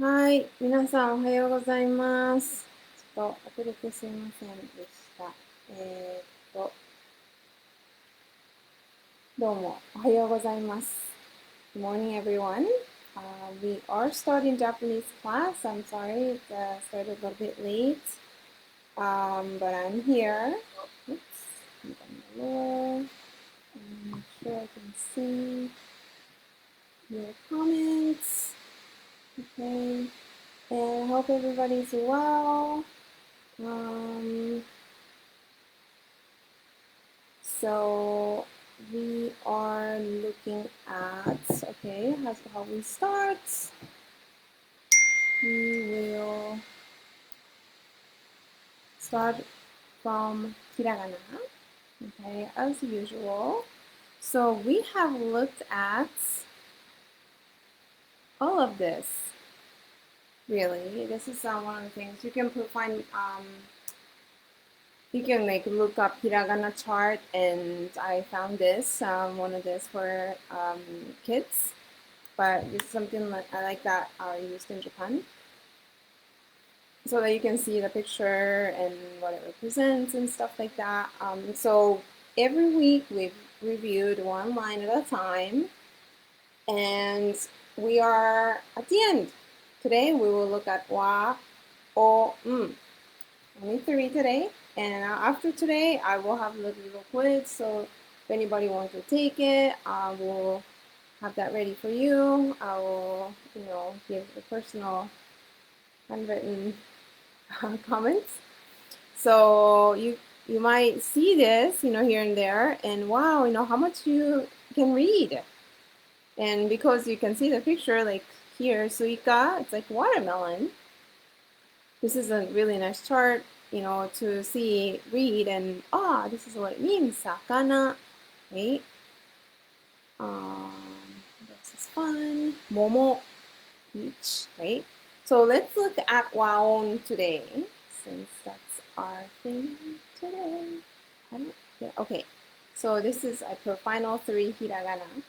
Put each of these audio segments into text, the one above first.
はい、皆さんおはようございます。ちょっと遅れてすいませんでした。えーっと、どうもおはようございます。Good morning, everyone. We are starting Japanese class. I'm sorry it started a little bit late, but I'm here. Oops, I'm on the lower. Make sure I can see your comments. Okay, and I hope everybody's well. Um, So we are looking at, okay, how we start. We will start from hiragana, okay, as usual. So we have looked at all of this, really. This is one of the things you can find. You can like look up hiragana chart, and I found this one of this for kids. But it's something that I like that are used in Japan, so that you can see the picture and what it represents and stuff like that. So every week we've reviewed one line at a time, and we are at the end. Today we will look at wa, o, only three today. And after today, I will have a little quiz. So if anybody wants to take it, I will have that ready for you. I will, give the personal handwritten comments. So you might see this, here and there, and wow, how much you can read. And because you can see the picture, like here, suika, it's like watermelon. This is a really nice chart, to see, read, and this is what it means, sakana, right? This is fun. Momo, peach, right? So let's look at waon today, since that's our thing today. Okay. So this is I put final three hiragana.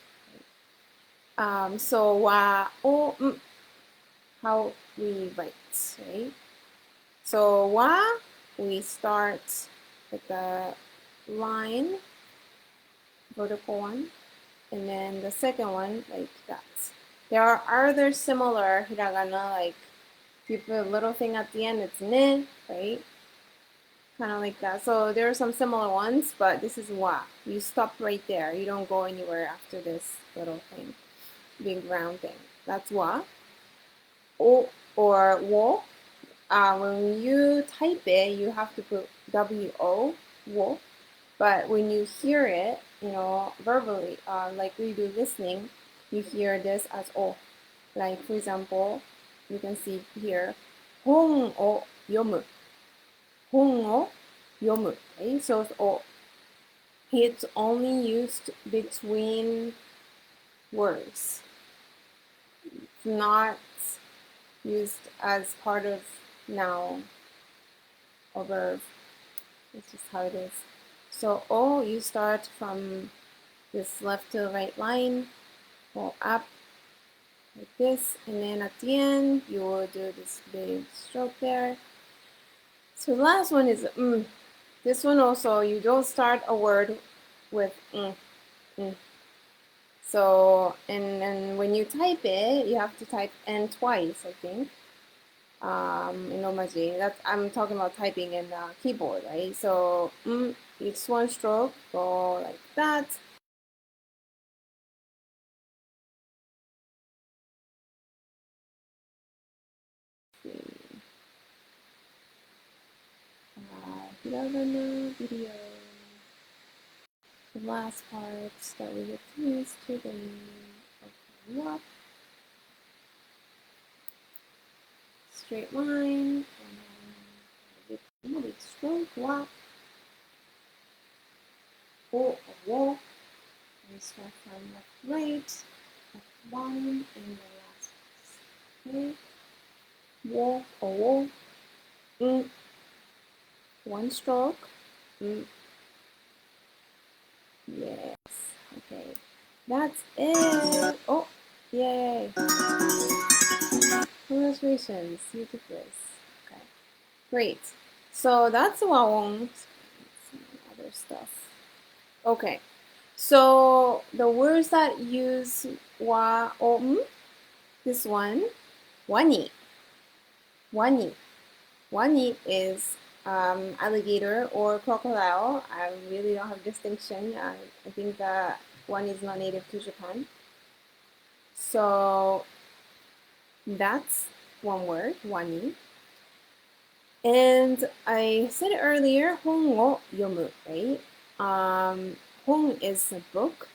So how we write, right? So we start with the line, vertical one, and then the second one like that. There are other similar hiragana, like you put a little thing at the end, it's ne, right? Kind of like that. So there are some similar ones, but this is wa. You stop right there. You don't go anywhere after this little thing, big round thing. That's wa. O or wo. When you type it, you have to put wo, wo. But when you hear it, verbally, like we do listening, you hear this as o. Like for example, you can see here, 本を読む。本を読む。Okay? So it's only used between words. It's not used as part of noun or verb. It's just how it is. So you start from this left to right line, go up like this, and then at the end you will do this big stroke there. So the last one is This one also, you don't start a word with mm. So, and then when you type it, you have to type n twice, I think. In Omaji, I'm talking about typing in the keyboard, right? So, each one stroke, go like that. Hiragana video. The last part that we get to use today. Okay, up. Straight line. And then stroke, walk. O, walk. We start from left, right. Left, one, and the last piece. Okay. Walk, walk. One stroke. Yes. Okay. That's it. Oh, yay. Who has Congratulations, you did this. Okay, great. So that's waong. Some other stuff. Okay, so the words that use waom, this one, wani. Wani. Wani is alligator or crocodile. I really don't have distinction. I think that one is not native to Japan. So that's one word, wani. And I said earlier, hong wo yomu, right? Hong is a book.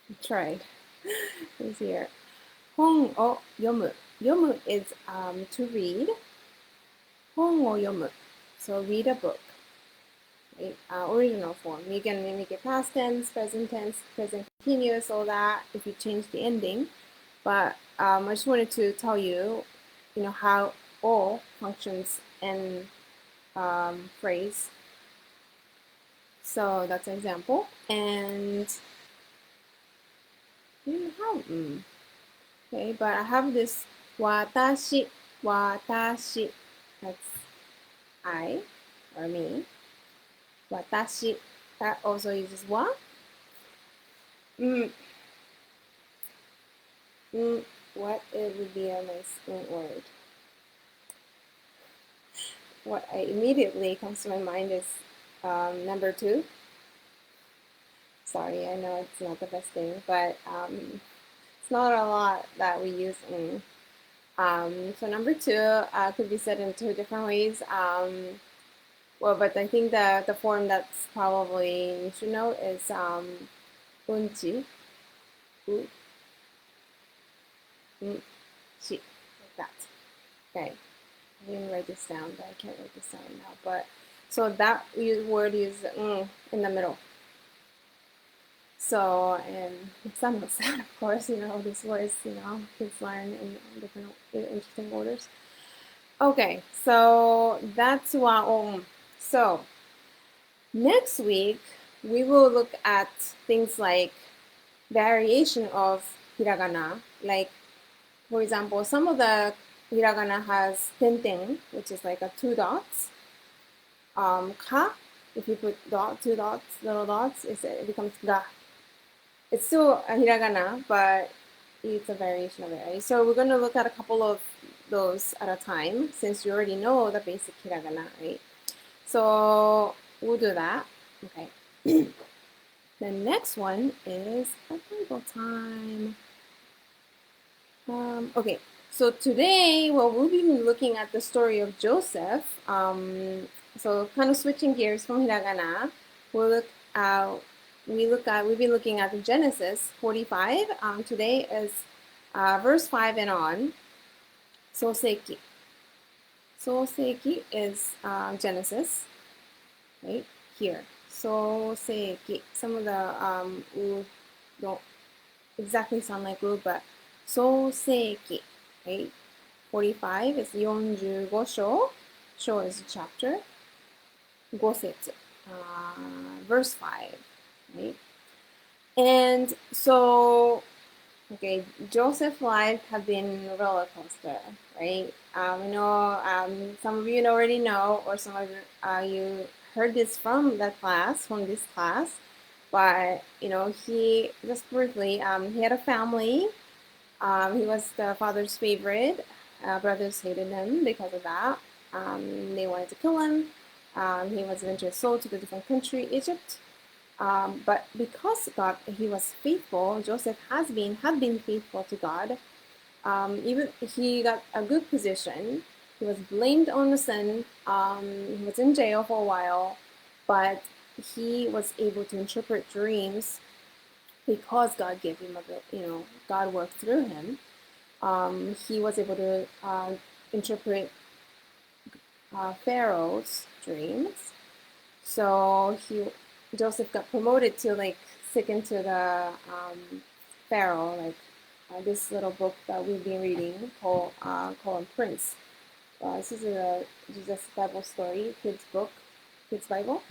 I tried. It's here. Hong o yomu. Yomu is to read. Hong wo yomu. So read a book. Right? Original form. You can make it past tense, present continuous, all that if you change the ending. But I just wanted to tell you, how o functions in phrase. So that's an example. And okay, but I have this watashi. Watashi. That's I or me. Watashi. That also uses wa. What it would be a nice word? What immediately comes to my mind is number 2. Sorry, I know it's not the best thing, but it's not a lot that we use in. So number 2 could be said in 2 different ways. But I think the form that's probably you should know is unchi. Chi, like that. Okay, I didn't write this down, but I can't write this down now. But so that word is in the middle. So, and some of that, of course, these words, kids learn in different interesting orders. Okay, so that's waom. So next week we will look at things like variation of hiragana. Like, for example, some of the hiragana has tenten, which is like a 2 dots. Ka, if you put 2 dots, little dots, it becomes ga. It's still a hiragana, but it's a variation of it, right? So we're going to look at a couple of those at a time, since you already know the basic hiragana, right? So we'll do that. Okay. The next one is a Bible time. Okay, so today, we'll be looking at the story of Joseph. So kind of switching gears from hiragana, we'll be looking at the Genesis 45. Today is verse 5 and on. Soseiki. Soseiki is Genesis, right here. Soseiki. Some of the u don't exactly sound like u, but soseiki, right? 45 is 45章. Sho is a chapter. 5節, verse 5, right? And so, okay, Joseph's life have been a roller coaster, right? Some of you already know, or some of you heard this from this class, but he, just briefly, he had a family. He was the father's favorite. Brothers hated him because of that. They wanted to kill him. He was eventually sold to the different country, Egypt. But because he was faithful, Joseph had been faithful to God. Even he got a good position. He was blamed on the sin. He was in jail for a while, but he was able to interpret dreams because God gave him God worked through him. He was able to interpret Pharaoh's dreams. So Joseph got promoted to second to the Pharaoh, this little book that we've been reading called Prince. This is a Jesus Bible story, kids Bible.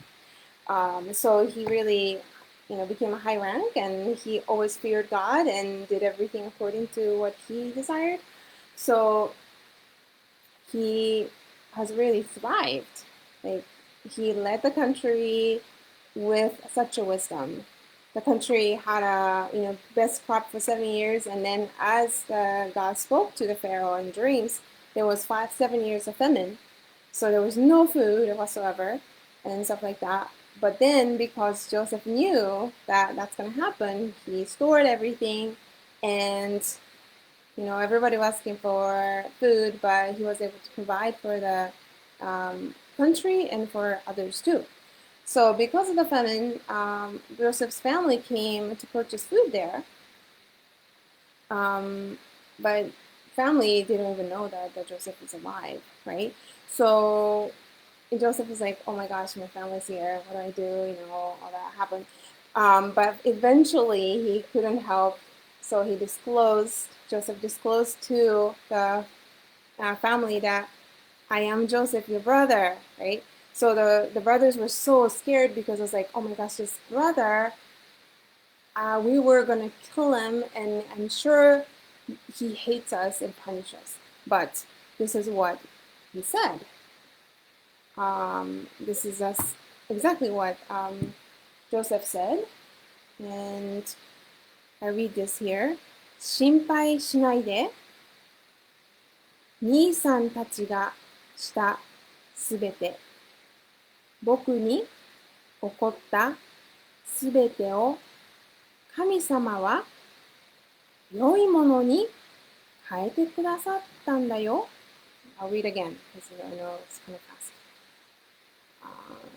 So he really, became a high rank, and he always feared God and did everything according to what he desired. So he has really thrived. Like, he led the country with such a wisdom. The country had a best crop for 7 years, and then as God spoke to the Pharaoh in dreams, there was 7 years of famine, so there was no food whatsoever and stuff like that. But then, because Joseph knew that that's going to happen, he stored everything, and everybody was asking for food, but he was able to provide for the country and for others too. So because of the famine, Joseph's family came to purchase food there, but family didn't even know that Joseph is alive, right? So Joseph was like, oh my gosh, my family's here. What do I do? All that happened. But eventually he couldn't help. So Joseph disclosed to the family that I am Joseph, your brother, right? So the brothers were so scared because it was like, oh my gosh, this brother, we were going to kill him, and I'm sure he hates us and punish us. But this is what he said. This is exactly what Joseph said. And I read this here. 心配しないで、兄さんたちがしたすべて、僕に起こったすべてを神様は良いものに変えてくださったんだよ。I'll read again because I know it's kind of fast.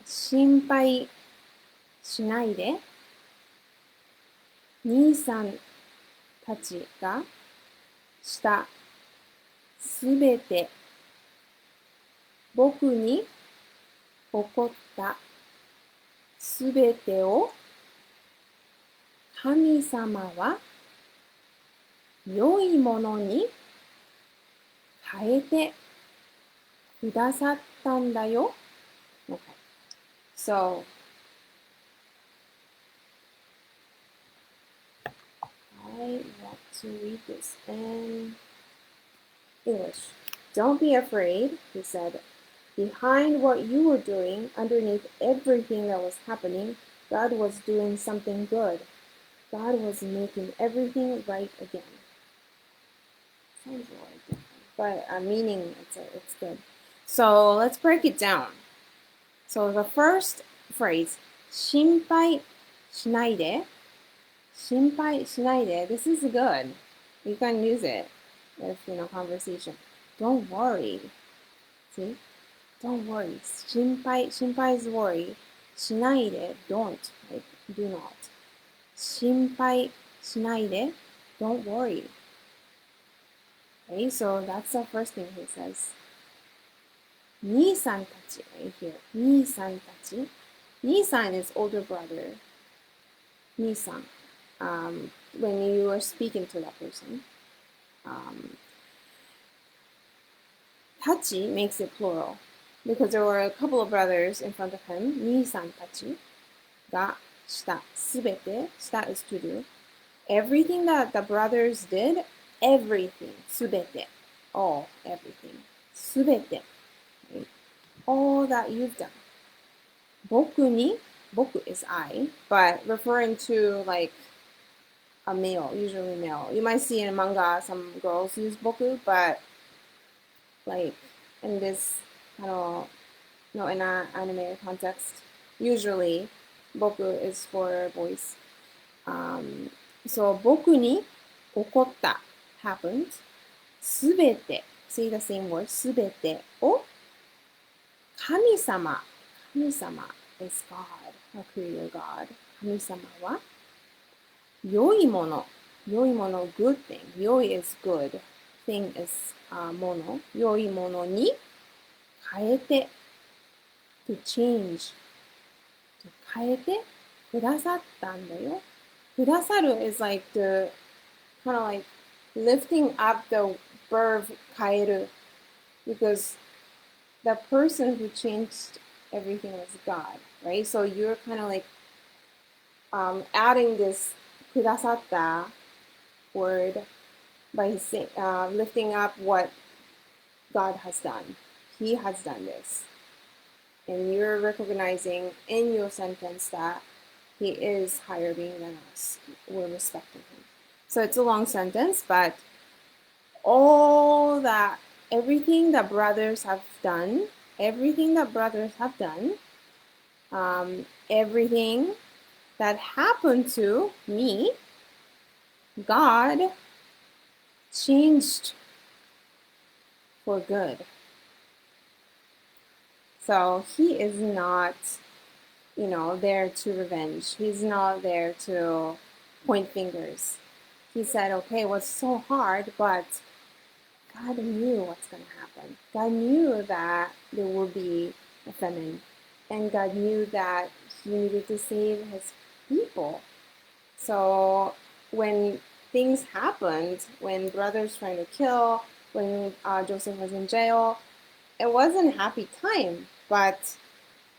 心配しないで、兄さんたちがしたすべて、僕に起こったすべてを神様は良いものに変えてくださったんだよ。Okay. So, I want to read this in English. Don't be afraid, he said. Behind what you were doing, underneath everything that was happening, God was doing something good. God was making everything right again. Sounds a little different, but meaning it's good. So let's break it down. So the first phrase, 心配しないで. 心配しないで. This is good. You can use it if conversation. Don't worry. See? Don't worry. 心配 is worry. しないで don't. Like, do not. 心配しないで don't worry. Okay, so that's the first thing he says. 兄さんたち right here. 兄さんたち. 兄さん is older brother. 兄さん. When you are speaking to that person. Tachi makes it plural because there were a couple of brothers in front of him. 兄さんたちがした。すべて。した is to do. Everything that the brothers did, everything. すべて. All, everything. すべて. Okay. All that you've done. 僕に, 僕 is I, but referring to like a male, usually male. You might see in manga some girls use boku, but like in this in an anime context, usually boku is for boys. So 僕に起こった happened. すべて say the same word すべてを神様 神様 is God, a creator God. 神様は良いもの 良いもの good thing. 良い is good. Thing is もの良いものに変えて to change to 変えてくださったんだよ。くださる is like the kind of like lifting up the verb 変える because the person who changed everything was God, right? So you're kind of like adding this くださった word by lifting up what God has done. He has done this. And you're recognizing in your sentence that he is higher being than us. We're respecting him. So it's a long sentence, but everything that brothers have done, everything that happened to me, God changed for good. So he is not, there to revenge. He's not there to point fingers. He said, okay, it was so hard, but God knew what's going to happen. God knew that there would be a famine. And God knew that he needed to save his people. So when things happened, when brothers trying to kill, when Joseph was in jail, it wasn't a happy time, but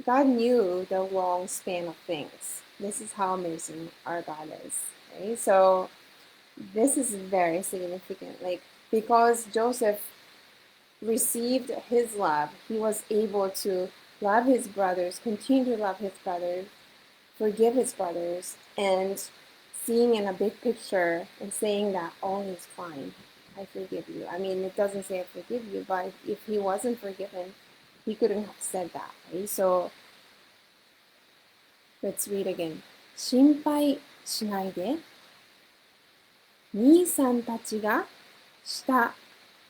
God knew the long span of things. This is how amazing our God is. Okay? So this is very significant. Because Joseph received his love, he was able to love his brothers, continue to love his brothers, forgive his brothers, and seeing in a big picture and saying that all is fine. I forgive you. I mean, it doesn't say I forgive you, but if he wasn't forgiven, he couldn't have said that, right? So let's read again. 心配しないで、兄さんたちがした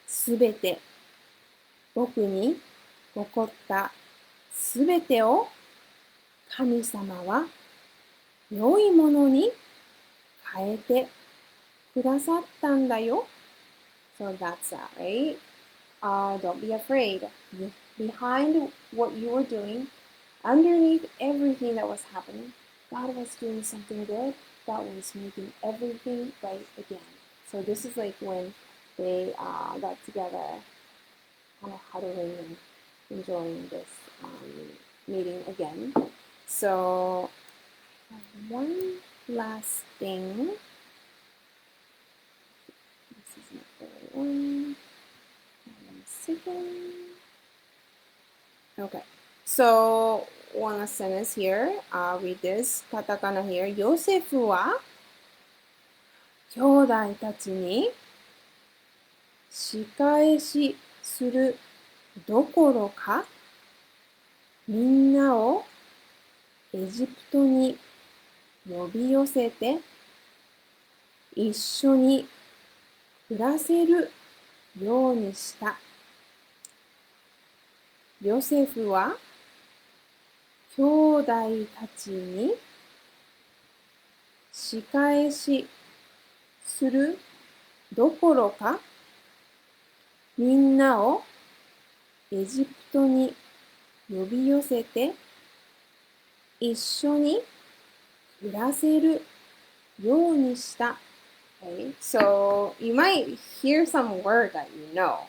すべて、僕に起こったすべてを神様は良いものに変えてくださったんだよ。So that's that, right? Don't be afraid. Behind what you were doing, underneath everything that was happening, God was doing something good. God was making everything right again. So this is like when they got together, kind of huddling and enjoying this meeting again. So one last thing. This is not the right one. One second. Okay. So one last sentence here. Read this. カタカナ here. ヨセフは兄弟たちに仕返しするどころか、みんなをエジプトに呼び寄せて、一緒に暮らせるようにした。ヨセフは兄弟たちに仕返しするどころか、みんなをエジプトに呼び寄せて、一緒に暮らせるようにした。Okay, so you might hear some word that you know.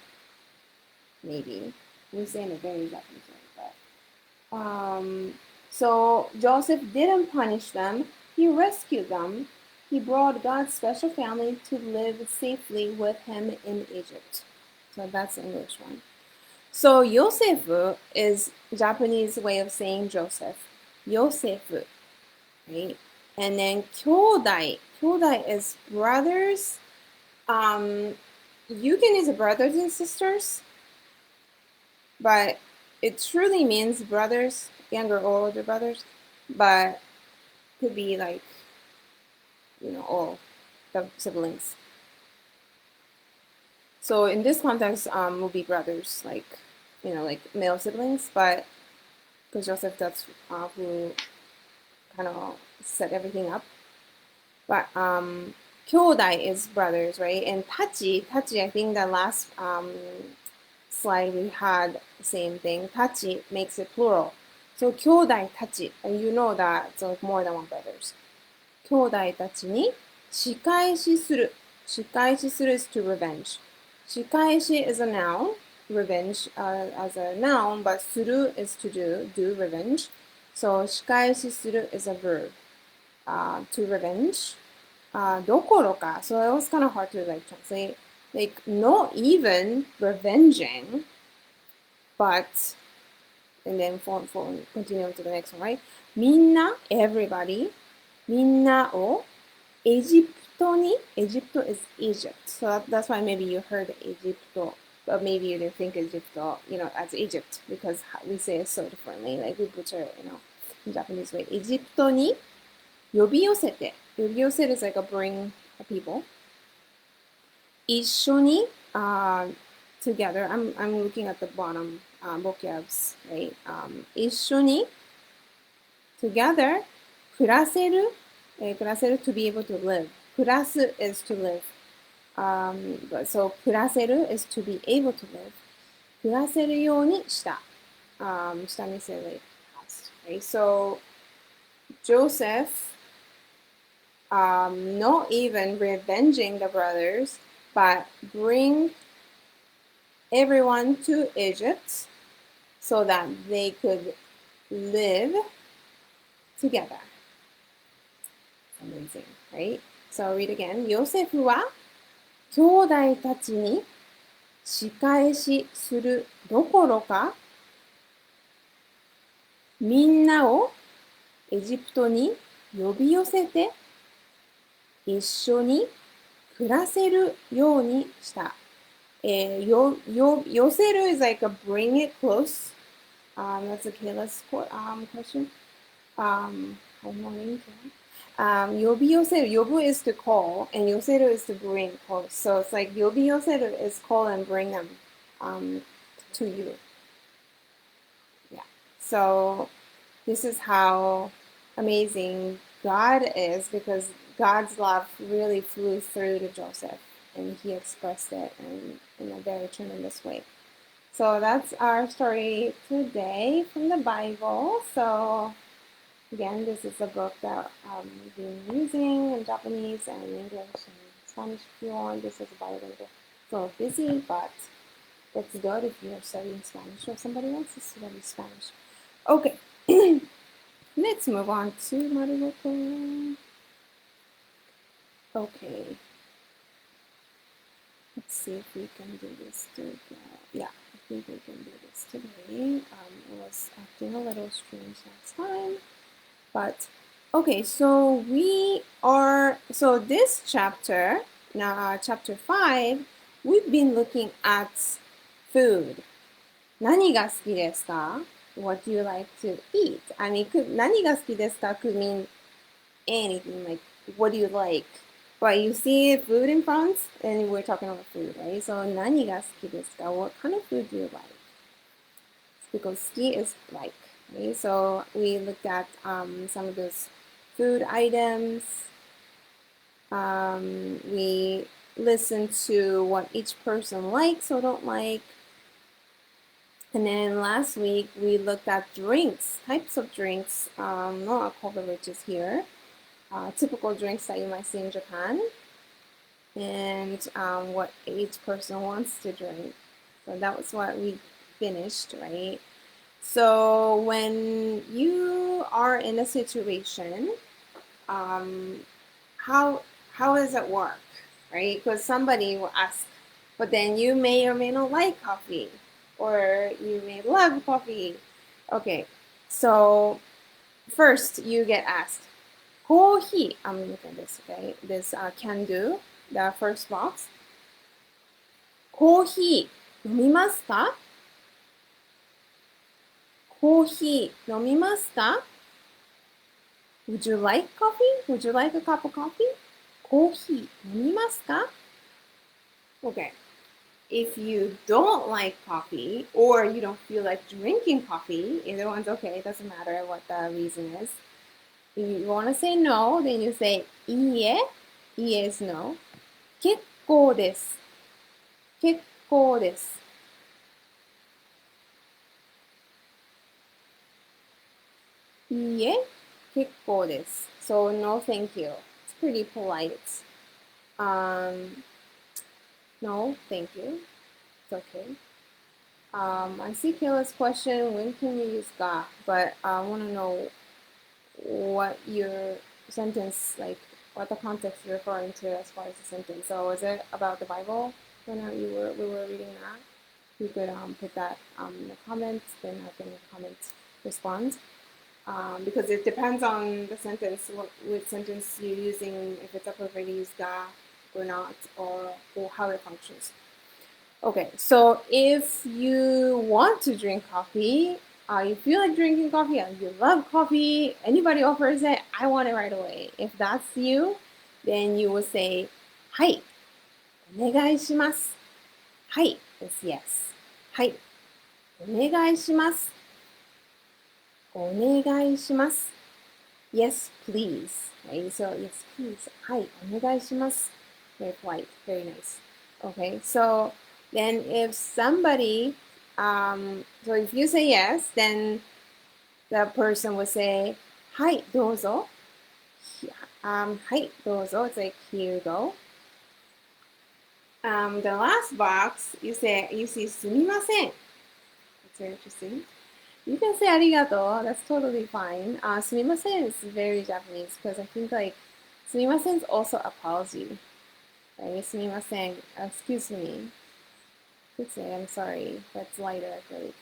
Maybe. We say in a very Japanese way, but so Joseph didn't punish them. He rescued them. He brought God's special family to live safely with him in Egypt. So that's the English one. So Yosef is Japanese way of saying Joseph. Yosef, right? And then kyodai. Kyodai is brothers. You can use brothers and sisters, but it truly means brothers, younger or older brothers, but could be like, all the siblings. So in this context, will be brothers, like male siblings, but because Joseph, that's who kind of set everything up. But kyodai is brothers, right? And tachi, I think the last slide we had the same thing. Tachi makes it plural. So kyodai tachi, and you know that it's like more than one brothers. Kyodai tachi ni shikaeshi suru. Shikaeshi suru is to revenge. Shikaeshi is a noun, revenge as a noun, but suru is to do revenge. So shikaeshi suru is a verb, to revenge. Dokoro ka. So it was kind of hard to translate. like not even revenging, but, and then for continue to the next one, right? みんな everybody みんなをエジプトに Egypt is Egypt. So that's why maybe you heard Egypto, but maybe you didn't think Egypto, as Egypt because we say it so differently. Like we butcher it, in Japanese way. エジプトに呼び寄せて。呼び寄せ is like a bring people. 一緒に、together. I'm looking at the bottom vocabs, right? 一緒に together 暮らせる、暮らせる to be able to live. 暮らす is to live. So 暮らせる is to be able to live. 暮らせるようにした。下にsay like past, right? So Joseph, not even revenging the brothers, but bring everyone to Egypt so that they could live together. Amazing, right? So I'll read again. ヨセフは兄弟たちに仕返しするどころか、みんなをエジプトに呼び寄せて一緒に暮らせるようにした。寄せる is like a bring it close. That's a Kayla's question. Yobi yobu is to call, and yoseru is to bring close. So it's like yobi yoseru is call and bring them to you. Yeah. So this is how amazing God is, because God's love really flew through to Joseph, and he expressed it in a very tremendous way. So that's our story today from the Bible. So again, this is a book that we've been using in Japanese and English and Spanish if you want. This is bilingual. It's a little busy, but it's good if you're studying Spanish or somebody else is studying Spanish. Okay, let's move on to Marugoku. Okay. Let's see if we can do this together. Yeah, I think we can do this today. It was acting a little strange last time. But okay, so this chapter, now chapter 5, we've been looking at food. 何が好きですか? What do you like to eat? I mean, 何が好きですか could mean anything, like what do you like? But you see food in front, and we're talking about food, right? So 何が好きですか? What kind of food do you like? Because 好き is like. Okay, so we looked at some of those food items. We listened to what each person likes or don't like. And then last week we looked at drinks, types of drinks, not alcohol beverages here, typical drinks that you might see in Japan, and what each person wants to drink. So that was what we finished, right? So when you are in a situation, how does it work, right? Because somebody will ask, but then you may or may not like coffee, or you may love coffee. Okay, so first you get asked, コーヒー, I'm looking at this, okay? This can do, the first box. コーヒー飲みますか? コーヒー飲みますか? Would you like coffee? Would you like a cup of coffee? コーヒー飲みますか? Okay. If you don't like coffee, or you don't feel like drinking coffee, either one's okay. It doesn't matter what the reason is. If you want to say no, then you say いいえ. いいえ is no. 結構です. 結構です. Yeah, 結構です. So no, thank you. It's pretty polite. No, thank you. It's okay. I see Kayla's question, when can you use ga? But I want to know what your sentence, like what the context you're referring to as far as the sentence. So is it about the Bible? when we were reading that? You could put that in the comments, then I can comment respond. Because it depends on the sentence, which sentence you're using, if it's appropriate to use ga or not, or how it functions. Okay, so if you want to drink coffee, you feel like drinking coffee, you love coffee, anybody offers it, I want it right away. If that's you, then you will say, はい、お願いします。はい is yes. はい、お願いします。お願いします。Yes, please. Right? So, yes, please. はい、お願いします。Very polite, very nice. Okay, so then if somebody, so if you say yes, then the person will say, はい、どうぞ。はい、どうぞ. It's like, here you go. The last box, you see すみません. That's very interesting. You can say arigato, that's totally fine. すみません is very Japanese because I think like すみません is also apology. Right? すみません, excuse me. You could say I'm sorry. That's lighter, I feel like.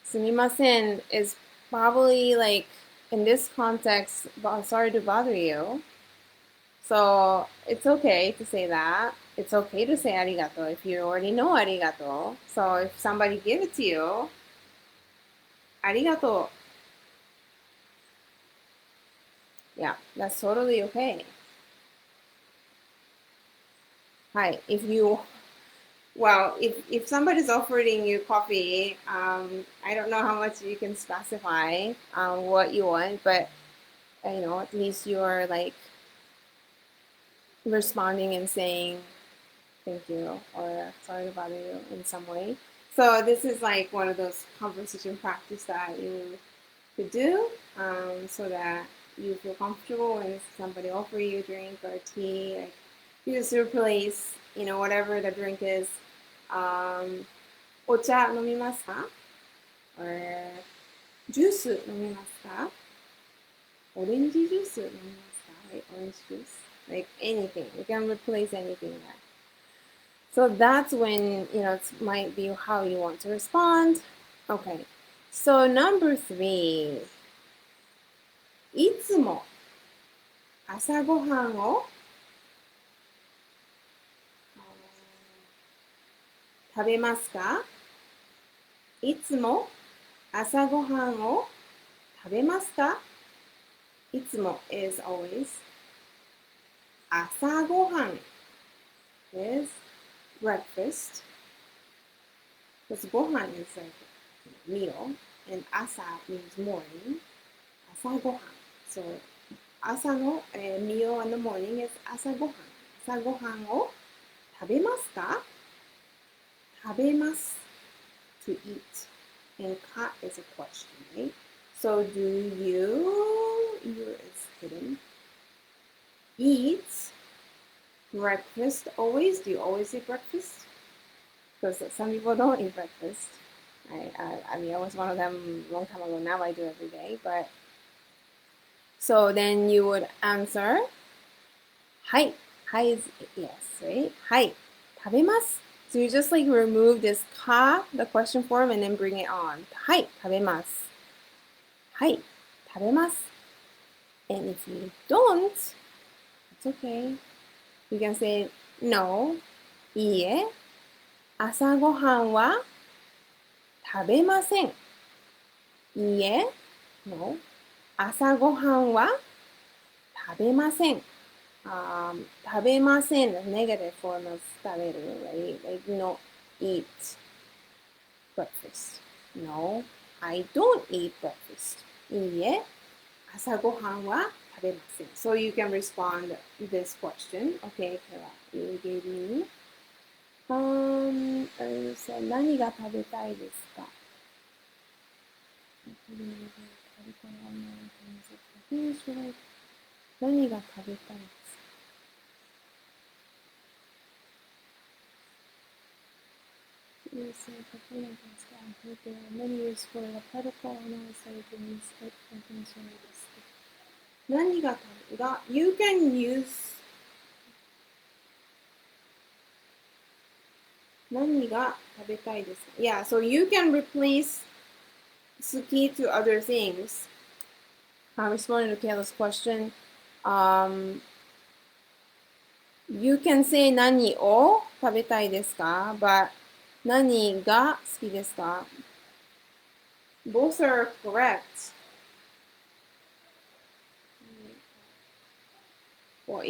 すみません is probably like in this context, sorry to bother you. So it's okay to say that. It's okay to say arigato if you already know arigato. So if somebody gives it to you, arigato. Yeah, that's totally okay. Hi, if somebody's offering you coffee, I don't know how much you can specify what you want, but at least you're like responding and saying thank you or sorry to bother you in some way. So this is like one of those conversation practice that you could do so that you feel comfortable when somebody offers you a drink or tea. Like you just replace, whatever the drink is. お茶飲みますか? Or ジュース飲みますか? オレンジジュース飲みますか? Right? Orange juice. Like anything. You can replace anything there. So that's when, it might be how you want to respond. Okay. So number 3. いつも朝ごはんを食べますか? いつも朝ごはんを食べますか? いつも is always. 朝ごはん is breakfast. Because ごはん is like meal, and 朝 means morning. 朝ごはん. So 朝の、meal in the morning is 朝ごはん. 朝ごはんを食べますか? 食べます to eat. And か is a question, right? So do you is hidden, eat breakfast always? Do you always eat breakfast? Because some people don't eat breakfast. I mean, I was one of them a long time ago. Now I do every day. But so then you would answer, はい. はい is yes, right? はい. 食べます. So you just like remove this か, the question form, and then bring it on. はい. 食べます. はい. 食べます. And if you don't, it's okay. You can say, no. いいえ. 朝ごはんは食べません. いいえ. No. 朝ごはんは食べません. 食べません the negative form of 食べる, right? Like, eat breakfast. No, I don't eat breakfast. いいえ. 朝ごはんは食べません. So you can respond this question. Okay, Kara, you gave me. So 何が食べたいですか? Many years for the protocol and also things that you can use 何が食べたいですか? Yeah, so you can replace 好き to other things. Responding to Kayla's question, you can say 何を食べたいですか? But 何が好きですか? Both are correct. Well,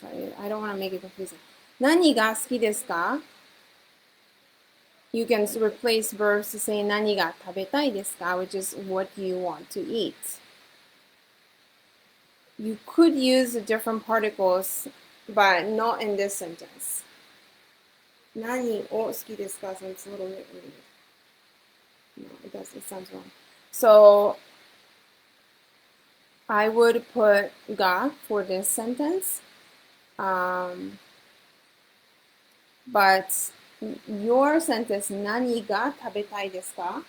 sorry, I don't want to make it confusing. 何が好きですか? You can replace verbs to say 何が食べたいですか, which is what do you want to eat. You could use different particles, but not in this sentence. 何を好きですか? So it's a little bit weird. No, it sounds wrong. So I would put が for this sentence. But your sentence 何が食べたいですか?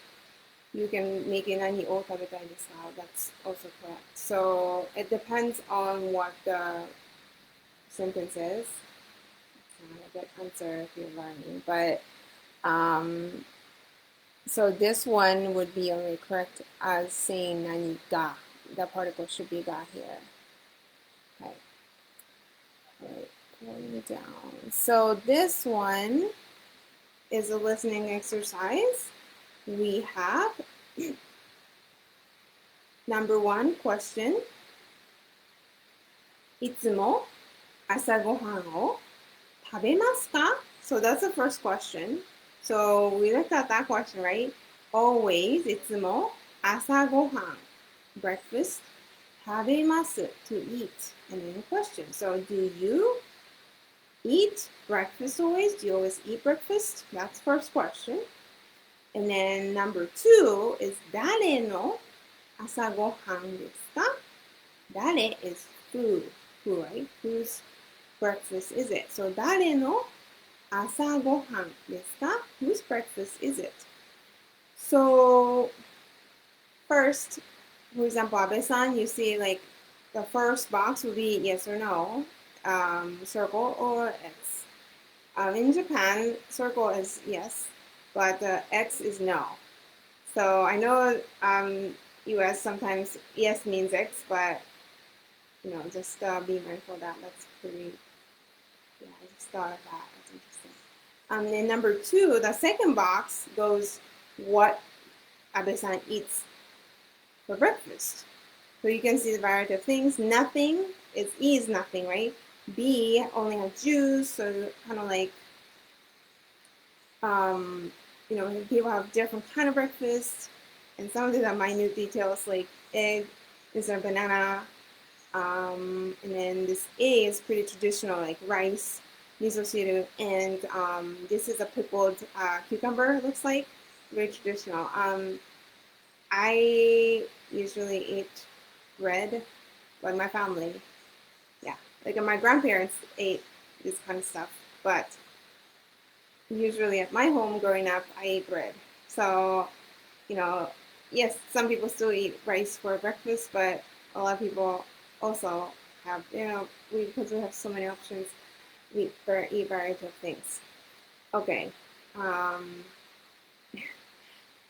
You can make it 何を食べたいですか? That's also correct. So it depends on what the sentence is. It's not a good answer if you're learning, but so this one would be only correct as saying 何が. The particle should be が here. Okay. All right, pulling down. So this one is a listening exercise. We have number 1 question. いつも朝ごはんを食べますか? So that's the first question. So we looked at that question, right? Always, いつも朝ごはん breakfast 食べます to eat. And then a question. So do you eat breakfast always? Do you always eat breakfast? That's first question. And then number 2 is 誰の朝ごはんですか? 誰 is who, right? Whose breakfast is it? So 誰の朝ごはんですか? Whose breakfast is it? So first, for example, Abe-san, you see like the first box would be yes or no, circle or X. In Japan, circle is yes, but X is no. So I know US sometimes yes means X, but you know, just be mindful of that. That's pretty, yeah, I just thought of that. That's interesting. Then number 2, the second box goes what Abe-san eats for breakfast. So you can see the variety of things. Nothing is E is nothing, right? B only has juice, so kind of like, you know, people have different kind of breakfast, and some of these are minute details like egg, is a banana, and then this A is pretty traditional, like rice, miso shiru, and this is a pickled cucumber, it looks like, very traditional. I usually eat bread, but my family, yeah, like my grandparents ate this kind of stuff, but usually at my home growing up, I ate bread. So, you know, yes, some people still eat rice for breakfast, but a lot of people also have, you know, because we have so many options, we eat variety of things. Okay.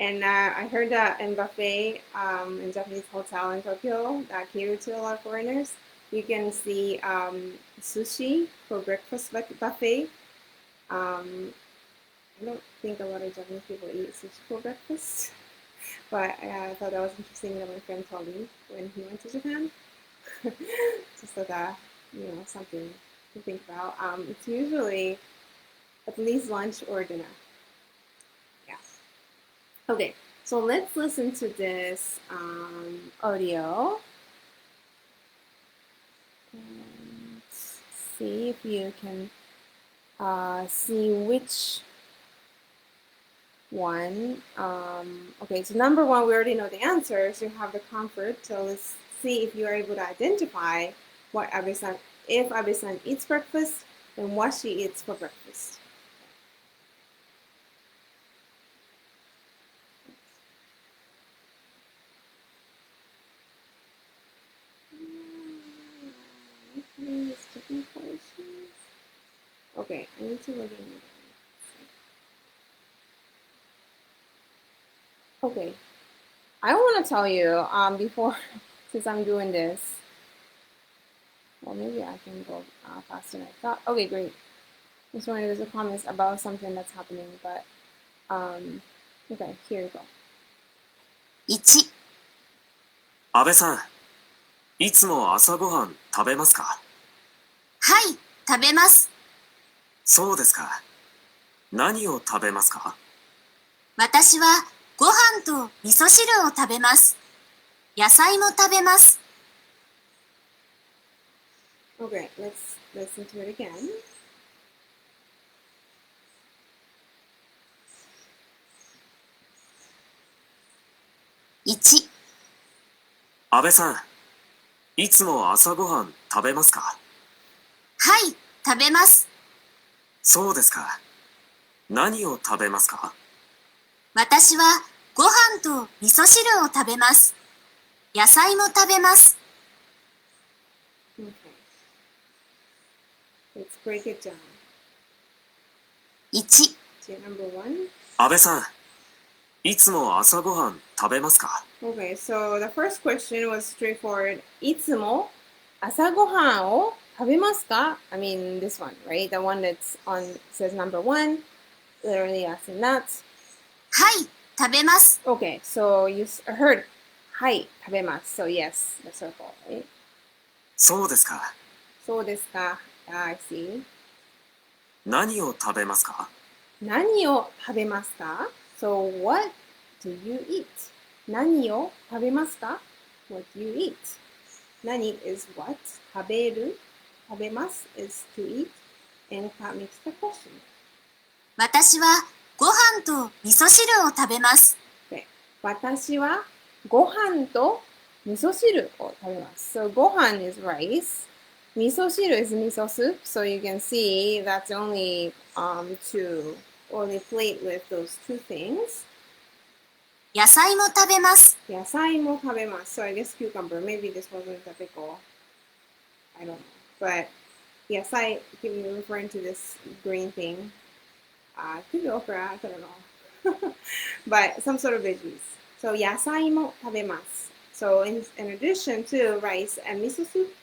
And I heard that in buffet, in Japanese hotel in Tokyo that cater to a lot of foreigners, you can see sushi for breakfast buffet. I don't think a lot of Japanese people eat sushi for breakfast, but I thought that was interesting that my friend told me when he went to Japan. Just like you know, something to think about. It's usually at least lunch or dinner. Yeah. Okay, so let's listen to this audio and see if you can see which one. Okay, so number 1, we already know the answer, so you have the comfort. So let's see if you are able to identify what Abe-san, if Abe-san eats breakfast, and what she eats for breakfast. Okay, I need to look in. Okay. I want to tell you before, since I'm doing this, well, maybe I can go faster than I thought. Okay, great. Just wanted there's a comments about something that's happening, but okay, here you go. 1、安倍さん、いつも朝ごはん食べますか？はい、食べます。そうですか。何を食べますか？私はご飯と味噌汁を食べます。野菜も食べます。Okay, let's listen to it again. 1、安倍さん、いつも朝ごはん食べますか？はい、食べます。そうですか。何を食べますか？私はご飯と味噌汁を食べます。野菜も食べます。Okay. Let's break it down. 1、So number 1. 安倍さん、いつも朝ごはん食べますか？ Okay, so the first question was straightforward. いつも朝ごはんを食べますか? I mean this one, right? The one that's on says number 1. Literally asking that. はい、食べます。Okay, so you heard はい、食べます. So yes, the circle, right? そうですか。そうですか. I see. 何を食べますか？何を食べますか? So what do you eat? 何を食べますか? What do you eat? 何 is what? 食べる食べます is to eat. And that makes the question. 私はご飯と味噌汁を食べます。Okay. 私はご飯と味噌汁を食べます。So ご飯 is rice. 味噌汁 is miso soup. So you can see that's only only plate with those two things. 野菜も食べます。野菜も食べます。So I guess cucumber. Maybe this wasn't a pickle. I don't know. But 野菜, referring to this green thing. Could be okra, I don't know. But some sort of veggies. So 野菜も食べます. So in addition to rice and miso soup,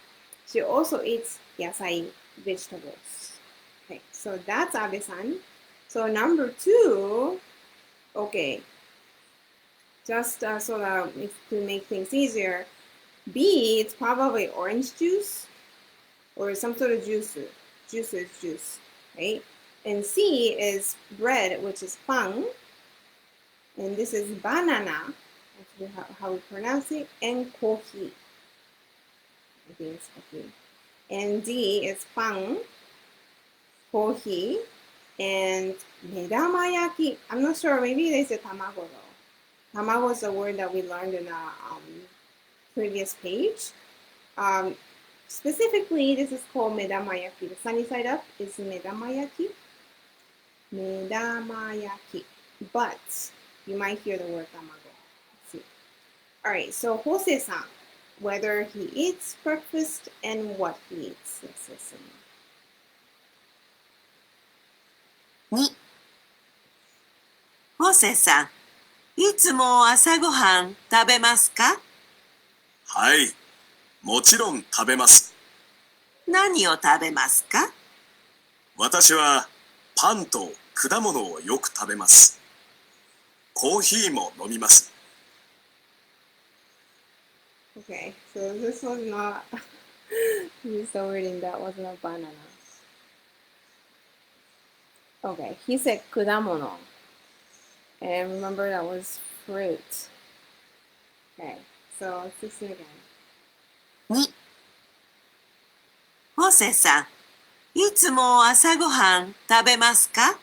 she also eats 野菜 vegetables. Okay, so that's Abe-san. So number 2, okay. Just so that to make things easier, B, it's probably orange juice or some sort of juice. Juice is juice, right? And C is bread, which is pang. And this is banana, actually how we pronounce it, and coffee. I think it's coffee. And D is pang, coffee, and medamayaki. I'm not sure, maybe they said tamago though. Tamago is a word that we learned in a previous page. Specifically, this is called medamayaki. The sunny side up is medamayaki. Medamayaki. But you might hear the word tamago. Let's see. All right, so Jose-san, whether he eats breakfast and what he eats. Let's listen. 2、ホセさん、いつも朝ごはん食べますか？はい、もちろん食べます。何を食べますか？私はパンと果物をよく食べます。コーヒーも飲みます。Okay, so this was not so reading that wasn't a banana. Okay, he said kudamono. And remember that was fruit. Okay, so let's listen again. 2、ホセさん、いつも朝ごはん食べますか？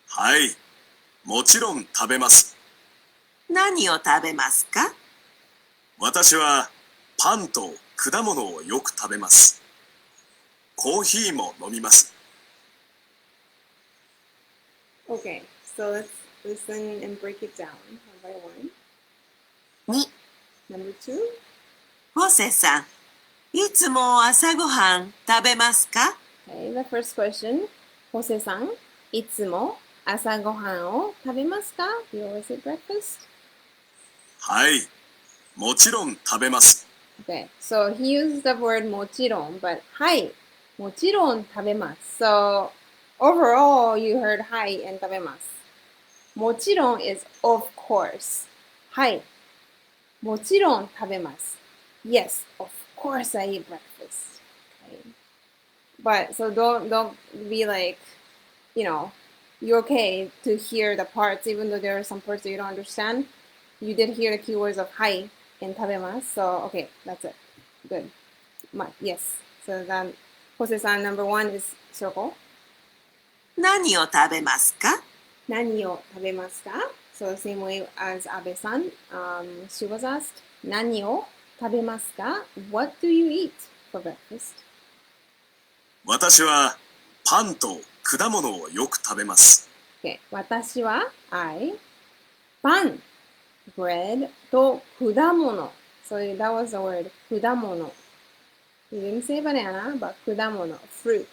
はい、もちろん食べます。何を食べますか？私はパンと果物をよく食べます。コーヒーも飲みます。Okay, so let's listen and break it down one by one. 2、Number 2. ホセさん、いつも朝ごはん食べますか？ Okay, the first question. Jose-san, いつも朝ごはんを食べますか Do you always eat breakfast? はい。もちろん食べます。Okay, so he used the word もちろん, but はい、もちろん食べます. So overall, you heard はい and 食べます. もちろん is of course. はい、もちろん食べます. Yes, of course I eat breakfast. Okay. But so don't be like, you're okay to hear the parts even though there are some parts that you don't understand. You did hear the keywords of はい and 食べます. So okay, that's it. Good. Yes. So then, Jose-san, number one is circle. 何を食べますか？何を食べますか? So same way as Abe-san, she was asked, 何を食べますか? What do you eat for breakfast? 私はパンと果物をよく食べます。Okay. 私は I パン bread と果物. So that was the word 果物. You didn't say banana, but 果物 fruit.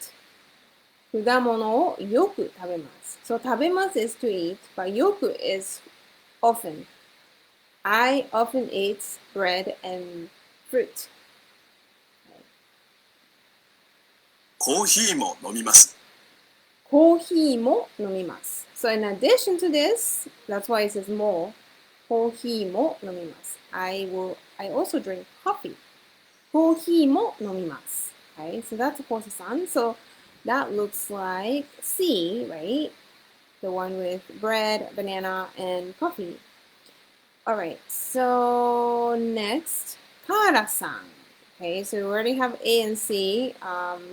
果物をよく食べます. So 食べます is to eat, but よく is often. I often eat bread and fruit. コーヒーも飲みます。コーヒーも飲みます. So in addition to this, that's why it says more. コーヒーも飲みます. I also drink coffee. コーヒーも飲みます. Okay, so that's Jose-san. So that looks like C, right? The one with bread, banana, and coffee. Alright, so next, Kara-san. Okay, so we already have A and C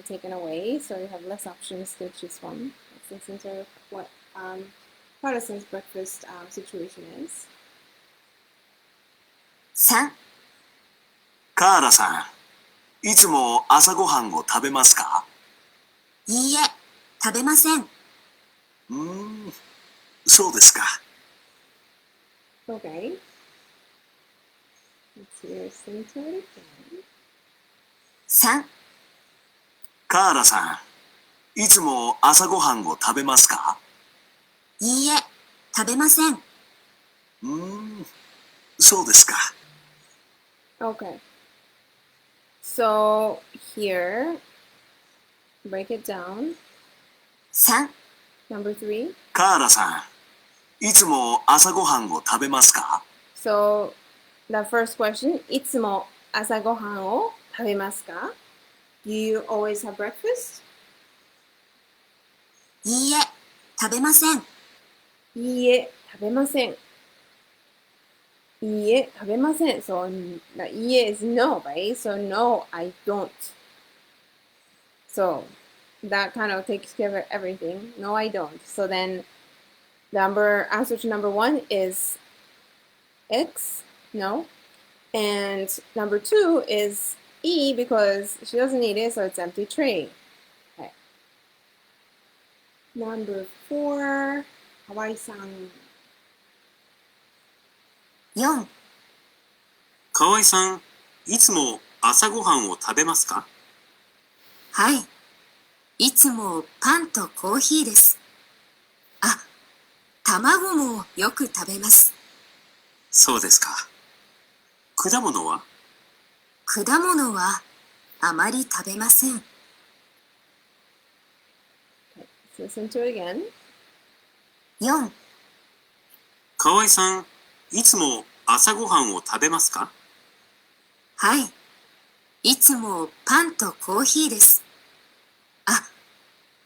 taken away, so you have less options to choose from. Let's listen to what Kara-san's breakfast situation is. 3、カーラさん、いつも朝ごはんを食べますか？いいえ、食べません。そうですか。Okay. Let's listen to it again. 3、カーラさん、いつも朝ごはんを食べますか？いいえ、食べません。そうですか。Okay. So here, break it down. 3、Number 3. カーラさん、いつも朝ごはんを食べますか？ So the first question, いつも朝ごはんを食べますか? Do you always have breakfast? いいえ、食べません。いいえ、食べません。いいえ、食べません. So the いいえ is no, right? So no, I don't. So that kind of takes care of everything. No, I don't. So then answer to number 1 is X, no. And number 2 is E because she doesn't need it, so it's empty tray. Okay. Number 4, Hawaii-san. 4、河合さん、いつも朝ごはんを食べますか？はい。いつもパンとコーヒーです。あ、卵もよく食べます。そうですか。果物は？果物はあまり食べません。Okay, let's listen to it again. 4、河合さん、いつも朝ごはんを食べますか？はい。いつもパンとコーヒーです。あ、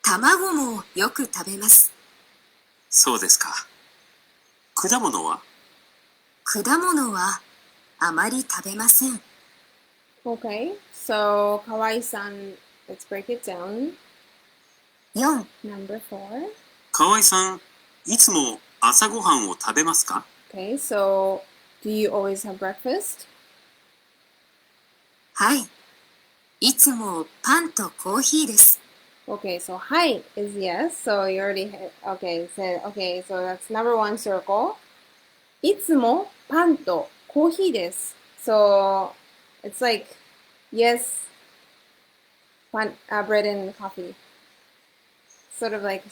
卵もよく食べます。そうですか。果物は？果物はあまり食べません。Okay, so Kawai-san, let's break it down. 4、Number 4. 河合さん、いつも朝ごはんを食べますか？ Okay, so do you always have breakfast? はい。いつもパンとコーヒーです。Okay, so hi is yes. So you already had, okay, so that's number 1 circle. いつもパンとコーヒーです. So it's like yes, bread and coffee. Sort of like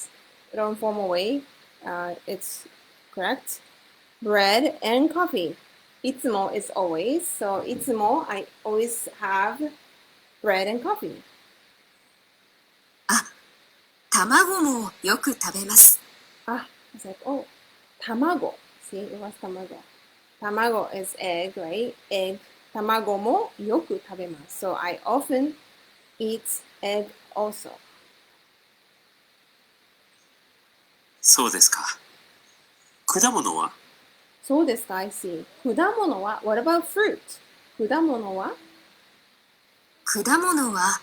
an informal way it's correct. Bread and coffee. いつも is always. So いつも I always have bread and coffee. 卵もよく食べます。I was like, oh, 卵. See, it was 卵. Tamago is egg, right? Egg. 卵もよく食べます。So I often eat egg also. そうですか。果物は？そうですか、I see. 果物は What about fruit? 果物は果物は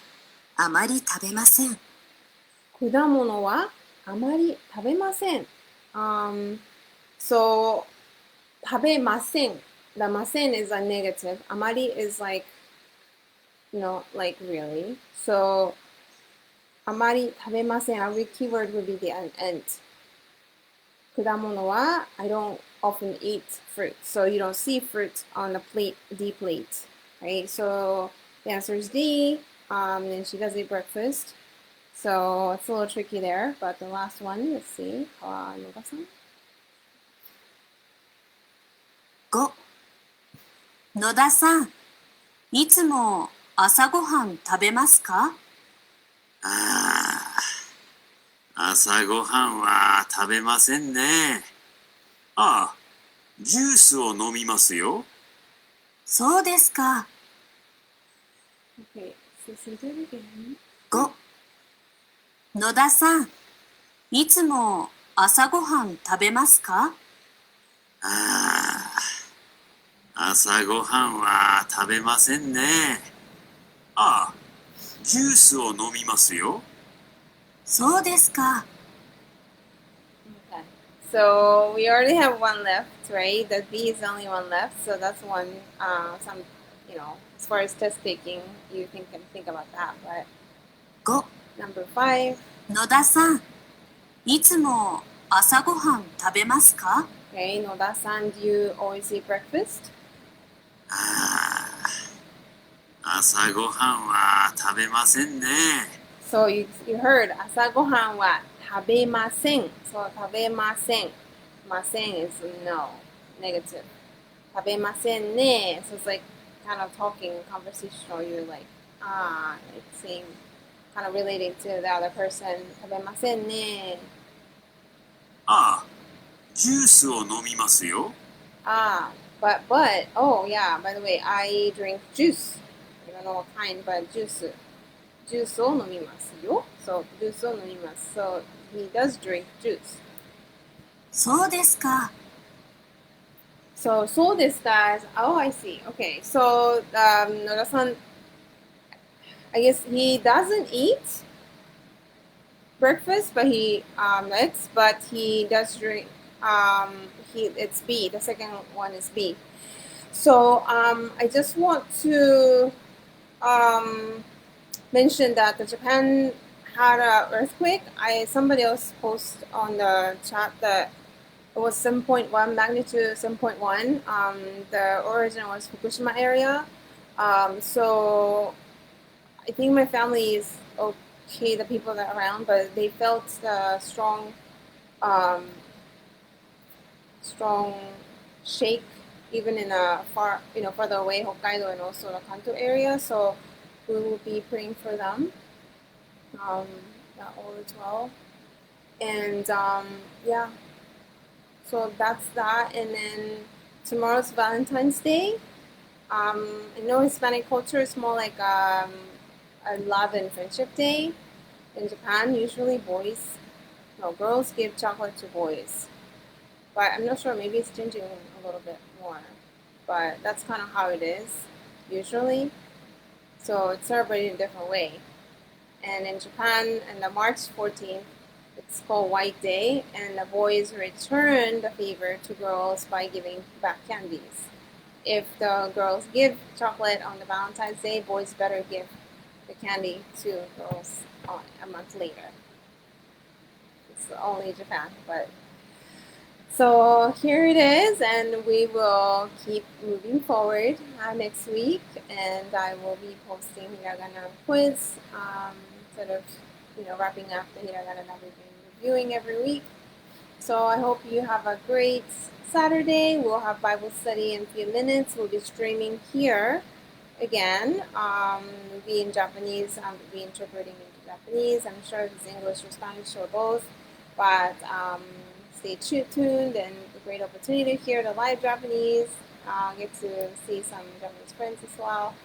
あまり食べません。果物はあまり食べません。So 食べません。The ません is a negative. あまり is like, like really. So あまり食べません。Our keyword would be the end. 果物は I don't often eat fruit. So you don't see fruit on the plate, D plate. Right? So the answer is D. And she does eat breakfast. So it's a little tricky there. But the last one, let's see. Noga-san? 5、野田さん、いつも朝ごはん食べますか？朝ごはんは食べませんね。ジュースを飲みますよ。そうですか。Okay, so say that again. 5、野田さん、いつも朝ごはん食べますか？朝ごはんは食べませんね。ジュースを飲みますよ。そうですか。Okay. So we already have one left, right? The B is only one left. So that's one, as far as test taking, you can think about that. But 5、number 5. 野田さん、いつも朝ごはん食べますか？ Okay, Noda-san, do you always eat breakfast? 朝ごはんは食べませんね。So you heard 朝ごはんは食べません. So 食べません. ません is no, negative. 食べませんね. So it's like kind of talking conversational. You're like saying, kind of relating to the other person. 食べませんね. ジュースを飲みますよ。Oh yeah, by the way, I drink juice. I don't know what kind, but juice. ジュースを飲みますよ. So ジュースを飲みます. So he does drink juice. そうですか。So そうですか is, oh, I see. Okay, so Noda-san, I guess he doesn't eat breakfast, but he does drink. It's B. The second one is B. So I just want to mention that the Japan had an earthquake. Somebody else posted on the chat that it was 7.1 magnitude 7.1. The origin was Fukushima area. So I think my family is okay, the people that are around, but they felt the strong shake even in a further away Hokkaido and also the Kanto area. So we will be praying for them all as well. And yeah, so that's that. And then tomorrow's Valentine's Day. I know Hispanic culture is more like a love and friendship day. In Japan, usually girls give chocolate to boys. But I'm not sure, maybe it's changing a little bit more. But that's kind of how it is, usually. So it's celebrated in a different way. And in Japan, on the March 14th, it's called White Day, and the boys return the favor to girls by giving back candies. If the girls give chocolate on the Valentine's Day, boys better give the candy to girls a month later. It's only Japan, but so here it is, and we will keep moving forward next week, and I will be posting Hiragana quiz, wrapping up the Hiragana that we've been reviewing every week. So I hope you have a great Saturday. We'll have Bible study in a few minutes. We'll be streaming here again. It'll be in Japanese. I'll be interpreting into Japanese. I'm sure it's English or Spanish or both. But stay tuned, and a great opportunity to hear the live Japanese. Get to see some Japanese friends as well.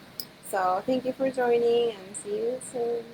So thank you for joining, and see you soon.